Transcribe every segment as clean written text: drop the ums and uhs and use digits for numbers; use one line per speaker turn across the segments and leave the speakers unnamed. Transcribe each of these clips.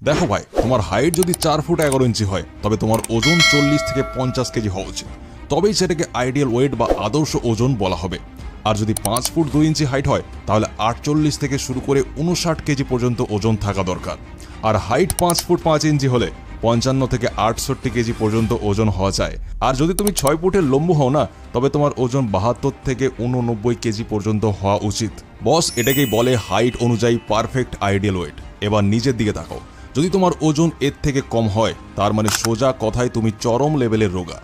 দেখো ভাই, তোমার হাইট যদি 4 ফুট 11 ইঞ্চি হয় তবে তোমার ওজন 40 থেকে 50 কেজি হওয়া উচিত, তবেই সেটাকে আইডিয়াল ওয়েট বা আদর্শ ওজন বলা হবে। আর যদি 5 ফুট 2 ইঞ্চি হাইট হয় তাহলে 48 থেকে শুরু করে 59 কেজি পর্যন্ত ওজন থাকা দরকার। আর হাইট 5 ফুট 5 ইঞ্চি হলে 55 থেকে 68 কেজি পর্যন্ত ওজন হওয়া চাই। আর যদি তুমি 6 ফুটের লম্বু হও না, তবে তোমার ওজন 72 থেকে 89 কেজি পর্যন্ত হওয়া উচিত। বস, এটাকেই বলে হাইট অনুযায়ী পারফেক্ট আইডিয়াল ওয়েট। এবার নিজের দিকে তাকাও, যদি তোমার ওজন এর থেকে কম হয় তার মানে সোজা কথায় তুমি চরম লেভেলের রোগা,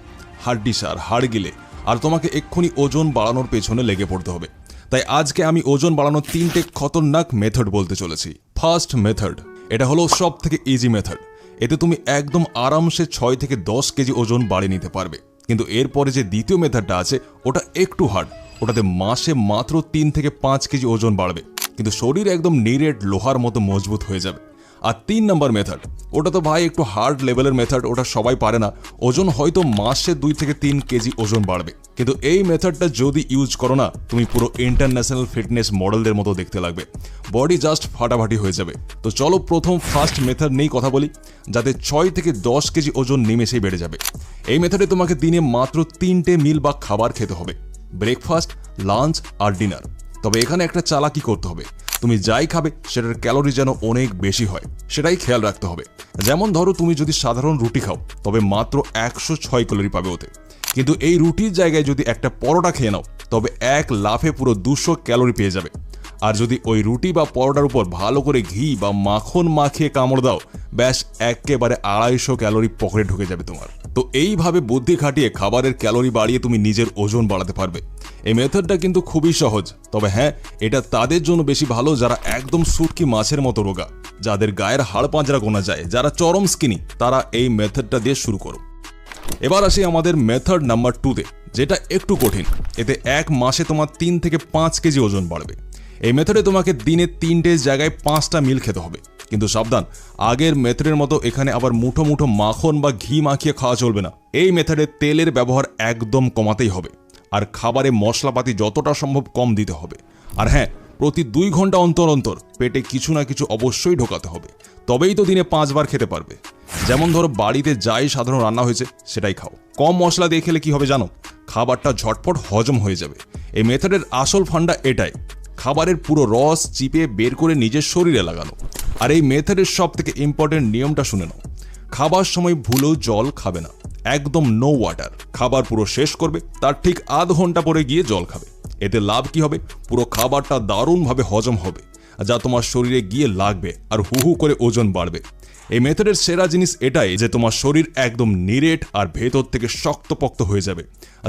হাড্ডিসার, হাড় গিলে, আর তোমাকে এক্ষুনি ওজন বাড়ানোর পেছনে লেগে পড়তে হবে। তাই আজকে আমি ওজন বাড়ানোর 3টে খতরনাক মেথড বলতে চলেছি। ফার্স্ট মেথড, এটা হলো সব থেকে ইজি মেথড। এতে তুমি একদম আরামসে 6 থেকে 10 কেজি ওজন বাড়িয়ে নিতে পারবে। কিন্তু এরপরে যে দ্বিতীয় মেথডটা আছে ওটা একটু হার্ড। ওটাতে মাসে মাত্র 3 থেকে 5 কেজি ওজন বাড়বে, কিন্তু শরীর একদম নিরেট লোহার মতো মজবুত হয়ে যাবে। আর 3 নম্বর মেথড, ওটা তো ভাই একটু হার্ড লেভেলের মেথড, ওটা সবাই পারে না। ওজন হয়তো মাসে 2 থেকে 3 কেজি ওজন বাড়বে, কিন্তু এই মেথডটা যদি ইউজ করো না, তুমি পুরো ইন্টারন্যাশনাল ফিটনেস মডেলদের মতো দেখতে লাগবে, বডি জাস্ট ফাটাফাটি হয়ে যাবে। তো চলো প্রথম ফার্স্ট মেথড নিয়েই কথা বলি, যাতে 6 থেকে 10 কেজি ওজন নিমেষেই বেড়ে যাবে। এই মেথডে তোমাকে দিনে মাত্র 3টে মিল বা খাবার খেতে হবে, ব্রেকফাস্ট, লাঞ্চ আর ডিনার। তবে এখানে একটা চালাকি করতে হবে, তুমি যাই খাবে সেটার ক্যালোরি যেন অনেক বেশি হয় সেটাই খেয়াল রাখতে হবে। যেমন ধরো, তুমি যদি সাধারণ রুটি খাও তবে মাত্র 106 ক্যালোরি পাবে ওতে, কিন্তু এই রুটির জায়গায় যদি একটা পরোটা খেয়ে নাও তবে এক লাফে পুরো 200 ক্যালোরি পেয়ে যাবে। আর যদি ওই রুটি বা পরোটার উপর ভালো করে ঘি বা মাখন মাখিয়ে কামড় দাও, ব্যাস একেবারে 250 ক্যালোরি পকেটে ঢুকে যাবে তোমার। তো এইভাবে বুদ্ধি খাটিয়ে খাবারের ক্যালোরি বাড়িয়ে তুমি নিজের ওজন বাড়াতে পারবে। এই মেথডটা কিন্তু খুবই সহজ, তবে হ্যাঁ, এটা তাদের জন্য বেশি ভালো যারা একদম শুটকি মাছের মতো রোগা, যাদের গায়ের হাড় পাঁজরা গোনা যায়, যারা চরম স্কিনি, তারা এই মেথডটা দিয়ে শুরু করো। এবার আসি আমাদের মেথড নাম্বার 2তে, যেটা একটু কঠিন। এতে এক মাসে তোমার 3 থেকে 5 কেজি ওজন বাড়বে। এই মেথডে তোমাকে দিনে 3টে জায়গায় 5টা মিল খেতে হবে, কিন্তু সাবধান, আগের মেথডের মতো এখানে আবার মুঠো মুঠো মাখন বা ঘি মাখিয়ে খাওয়া চলবে না। এই মেথডে তেলের ব্যবহার একদম কমাতেই হবে, আর খাবারে মশলাপাতি যতটা সম্ভব কম দিতে হবে। আর হ্যাঁ, প্রতি 2 ঘন্টা অন্তর অন্তর পেটে কিছু না কিছু অবশ্যই ঢোকাতে হবে, তবেই তো দিনে 5 বার খেতে পারবে। যেমন ধরো, বাড়িতে যাই সাধারণ রান্না হয়েছে সেটাই খাও। কম মশলা দিয়ে খেলে কি হবে জানো? খাবারটা ঝটপট হজম হয়ে যাবে। এই মেথডের আসল ফান্ডা এটাই, খাবারের পুরো রস চিপে বের করে নিজের শরীরে লাগানো। আর এই মেথডের সব থেকে ইম্পর্টেন্ট নিয়মটা শুনে নাও, খাবার সময় ভুলেও জল খাবে না, একদম নো ওয়াটার। খাবার পুরো শেষ করবে, তার ঠিক আধ ঘন্টা পরে গিয়ে জল খাবে। এতে লাভ কি হবে? পুরো খাবারটা দারুণভাবে হজম হবে, যা তোমার শরীরে গিয়ে লাগবে আর হু হু করে ওজন বাড়বে। এই মেথডের সেরা জিনিস এটাই যে তোমার শরীর একদম নিরেট আর ভেতর থেকে শক্তপোক্ত হয়ে যাবে,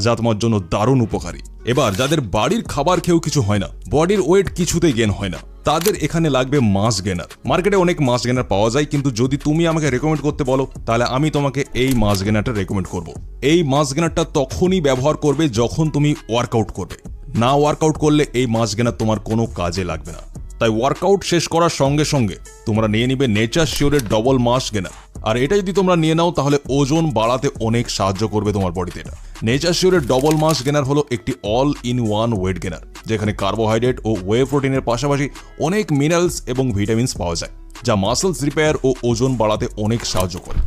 যা তোমার জন্য দারুণ উপকারী। এবার যাদের বাড়ির খাবার খেয়েও কিছু হয় না, বডির ওয়েট কিছুতেই গেন হয় না, তাদের এখানে লাগবে মাস গেনার। মার্কেটে অনেক মাস গেনার পাওয়া যায়, কিন্তু যদি তুমি আমাকে রেকমেন্ড করতে বলো তাহলে আমি তোমাকে এই মাস গেনারটা রেকমেন্ড করব। এই মাস গেনারটা তখনই ব্যবহার করবে যখন তুমি ওয়ার্কআউট করবে। না ওয়ার্কআউট করলে এই মাস গেনার তোমার কোনো কাজে লাগবে না। তাই ওয়ার্কআউট শেষ করার সঙ্গে সঙ্গে তোমরা নিয়ে নিবে নেচার শিওরের ডবল মাস গেনার। আর এটা যদি তোমরা নিয়ে নাও তাহলে ওজন বাড়াতে অনেক সাহায্য করবে তোমার বডিতে। এটা নেচার শিওরের ডবল মাস গেনার হলো একটি all in one weight gainer, যেখানে কার্বোহাইড্রেট ও ওয়ে প্রোটিনের পাশাপাশি অনেক মিনারেলস এবং ভিটামিনস পাওয়া যায়, যা মাসেলস রিপেয়ার ও ওজন বাড়াতে অনেক সাহায্য করে।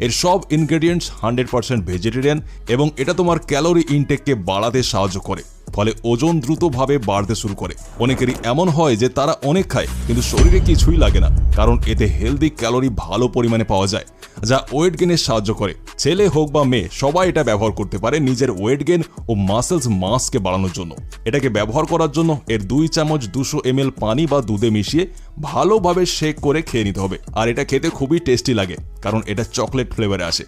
এর সব ইনগ্রেডিয়েন্টস 100% ভেজিটেরিয়ান এবং এটা তোমার ক্যালোরি ইনটেককে বাড়াতে সাহায্য করে, ফলে ওজন দ্রুতভাবে বাড়তে শুরু করে। অনেকেরই এমন হয় যে তারা অনেক খায় কিন্তু শরীরে কিছুই লাগে না, কারণ এতে হেলদি ক্যালোরি ভালো পরিমাণে পাওয়া যায়, যা ওয়েট গেনে সাহায্য করে। ছেলে হোক বা মেয়ে, সবাই এটা ব্যবহার করতে পারে নিজের ওয়েট গেন ও মাসেলস মাসকে বাড়ানোর জন্য। এটাকে ব্যবহার করার জন্য এর 2 চামচ 200 ml পানি বা দুধে মিশিয়ে ভালোভাবে শেক করে খেয়ে নিতে হবে। আর এটা খেতে খুবই টেস্টি লাগে, কারণ এটা চকলেট ফ্লেভারে আসে।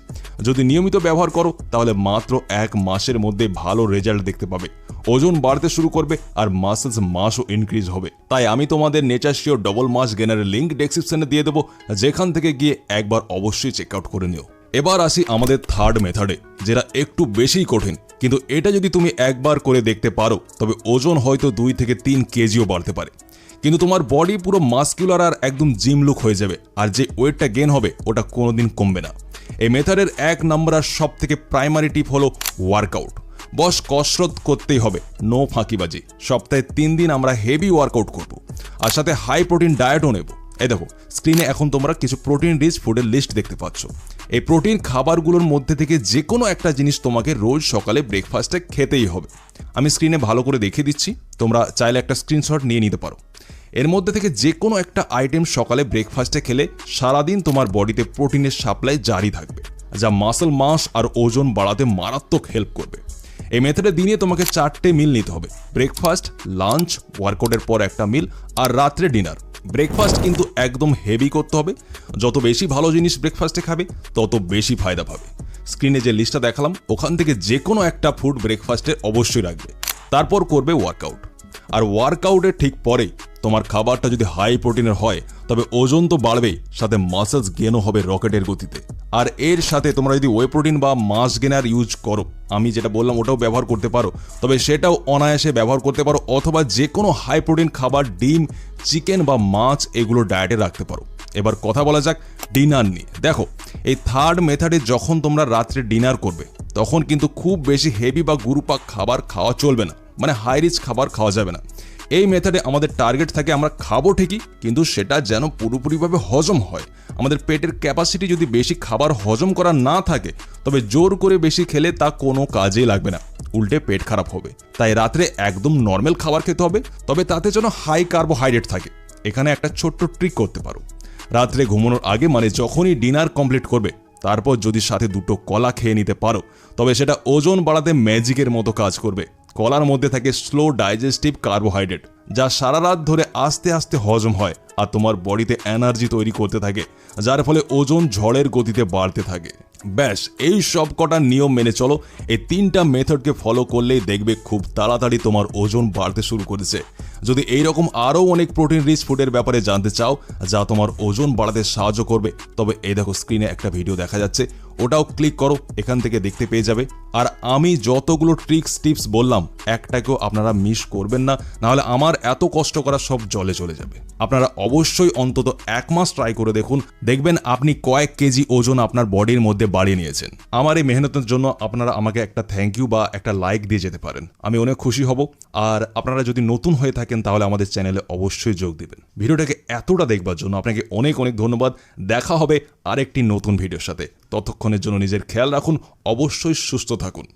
যদি নিয়মিত ব্যবহার করো তাহলে মাত্র 1 মাসের মধ্যে ভালো রেজাল্ট দেখতে পাবে, ওজন বাড়তে শুরু করবে আর মাসেলস মাসও ইনক্রিজ হবে। তাই আমি তোমাদের নেচার শিওর ডবল মাস গেনারের লিঙ্ক ডেসক্রিপশনে দিয়ে দেবো, যেখান থেকে গিয়ে একবার অবশ্যই চেক আউট করে নিও। এবার আসি আমাদের থার্ড মেথডে, যেটা একটু বেশি কঠিন, কিন্তু এটা যদি তুমি একবার করে দেখতে পারো তবে ওজন হয়তো 2 থেকে 3 কেজিও বাড়তে পারে, কিন্তু তোমার বডি পুরো মাস্কুলার আর একদম জিম লুক হয়ে যাবে, আর যে ওয়েটটা গেন হবে ওটা কোনোদিন কমবে না। এই মেথডের 1 নম্বর আর সব থেকে প্রাইমারি টিপ হলো ওয়ার্কআউট। বস, কসরত করতেই হবে, নো ফাঁকিবাজি। সপ্তাহে 3 দিন আমরা হেভি ওয়ার্কআউট করব, আর সাথে হাই প্রোটিন ডায়েটও নেব। এই দেখো স্ক্রিনে এখন তোমরা কিছু প্রোটিন রিচ ফুডের লিস্ট দেখতে পাচ্ছ। এই প্রোটিন খাবারগুলোর মধ্যে থেকে যে কোনো একটা জিনিস তোমাকে রোজ সকালে ব্রেকফাস্টে খেতেই হবে। আমি স্ক্রিনে ভালো করে দেখিয়ে দিচ্ছি, তোমরা চাইলে একটা স্ক্রিনশট নিয়ে নিতে পারো। এর মধ্যে থেকে যে কোনো একটা আইটেম সকালে ব্রেকফাস্টে খেলে সারাদিন তোমার বডিতে প্রোটিনের সাপ্লাই জারি থাকবে, যা মাসল মাস আর ওজন বাড়াতে মারাত্মক হেল্প করবে। এই মেথডে দিনে তোমাকে 4টে মিল নিতে হবে, ব্রেকফাস্ট, লাঞ্চ, ওয়ার্কআউটের পর একটা মিল আর রাত্রে ডিনার। ব্রেকফাস্ট কিন্তু একদম হেভি করতে হবে, যত বেশি ভালো জিনিস ব্রেকফাস্টে খাবে তত বেশি ফায়দা পাবে। স্ক্রিনে যে লিস্টটা দেখালাম ওখান থেকে যে কোনো একটা ফুড ব্রেকফাস্টে অবশ্যই রাখবে, তারপর করবে ওয়ার্কআউট। আর ওয়ার্কআউটের ঠিক পরেই তোমার খাবারটা যদি হাই প্রোটিনের হয় তবে ওজন তো বাড়বেই, সাথে মাসলস গেনও হবে রকেটের গতিতে। আর এর সাথে তোমরা যদি ওয়ে প্রোটিন বা মাস গেনার ইউজ করো, আমি যেটা বললাম ওটাও ব্যবহার করতে পারো, তবে সেটাও অনায়াসে ব্যবহার করতে পারো, অথবা যে কোনো হাই প্রোটিন খাবার ডিম, চিকেন বা মাছ এগুলো ডায়েটে রাখতে পারো। এবার কথা বলা যাক ডিনার নিয়ে। দেখো এই থার্ড মেথডে যখন তোমরা রাত্রে ডিনার করবে তখন কিন্তু খুব বেশি হেভি বা গুরুপাক খাবার খাওয়া চলবে না, মানে হাই রিচ খাবার খাওয়া যাবে না। এই মেথডে আমাদের টার্গেট থাকে আমরা খাবো ঠিকই, কিন্তু সেটা যেন পুরোপুরিভাবে হজম হয়। আমাদের পেটের ক্যাপাসিটি যদি বেশি খাবার হজম করা না থাকে তবে জোর করে বেশি খেলে তা কোনো কাজেই লাগবে না, উল্টে পেট খারাপ হবে। তাই রাত্রে একদম নর্মাল খাবার খেতে হবে, তবে তাতে যেন হাই কার্বোহাইড্রেট থাকে। এখানে একটা ছোট্ট ট্রিক করতে পারো, রাত্রে ঘুমানোর আগে মানে যখনই ডিনার কমপ্লিট করবে তারপর যদি সাথে 2টো কলা খেয়ে নিতে পারো তবে সেটা ওজন বাড়াতে ম্যাজিকের মতো কাজ করবে। কলার মধ্যে থাকে স্লো ডাইজেস্টিভ কার্বোহাইড্রেট, যা সারা রাত ধরে আস্তে আস্তে হজম হয় আর তোমার বডিতে এনার্জি তৈরি করতে থাকে, যার ফলে ওজন ঝড়ের গতিতে বাড়তে থাকে। ব্যাস, এই সব কটা নিয়ম মেনে চলো। এই 3টা মেথডকে ফলো করলেই দেখবে খুব তাড়াতাড়ি তোমার ওজন বাড়তে শুরু করেছে। যদি এইরকম আরও অনেক প্রোটিন রিচ ফুডের ব্যাপারে জানতে চাও যা তোমার ওজন বাড়াতে সাহায্য করবে, তবে এই দেখো স্ক্রিনে একটা ভিডিও দেখা যাচ্ছে, ওটাও ক্লিক করো, এখান থেকে দেখতে পেয়ে যাবে। আর আমি যতগুলো ট্রিক্স টিপস বললাম একটাকেও আপনারা মিস করবেন না, নাহলে আমার এত কষ্ট করা সব জলে চলে যাবে। আপনারা অবশ্যই অন্তত 1 মাস ট্রাই করে দেখুন, দেখবেন আপনি কয়েক কেজি ওজন আপনার বডির মধ্যে বাড়িয়ে নিয়েছেন। আমার এই মেহনতের জন্য আপনারা আমাকে একটা থ্যাংক ইউ বা একটা লাইক দিয়ে যেতে পারেন, আমি অনেক খুশি হব। আর আপনারা যদি নতুন হয়ে থাকেন তাহলে আমাদের চ্যানেলে অবশ্যই যোগ দিবেন। ভিডিওটাকে এতটা দেখবার জন্য আপনাকে অনেক অনেক ধন্যবাদ। দেখা হবে আরেকটি নতুন ভিডিওর সাথে। ততক্ষণের জন্য নিজের খেয়াল রাখুন, অবশ্যই সুস্থ থাকুন।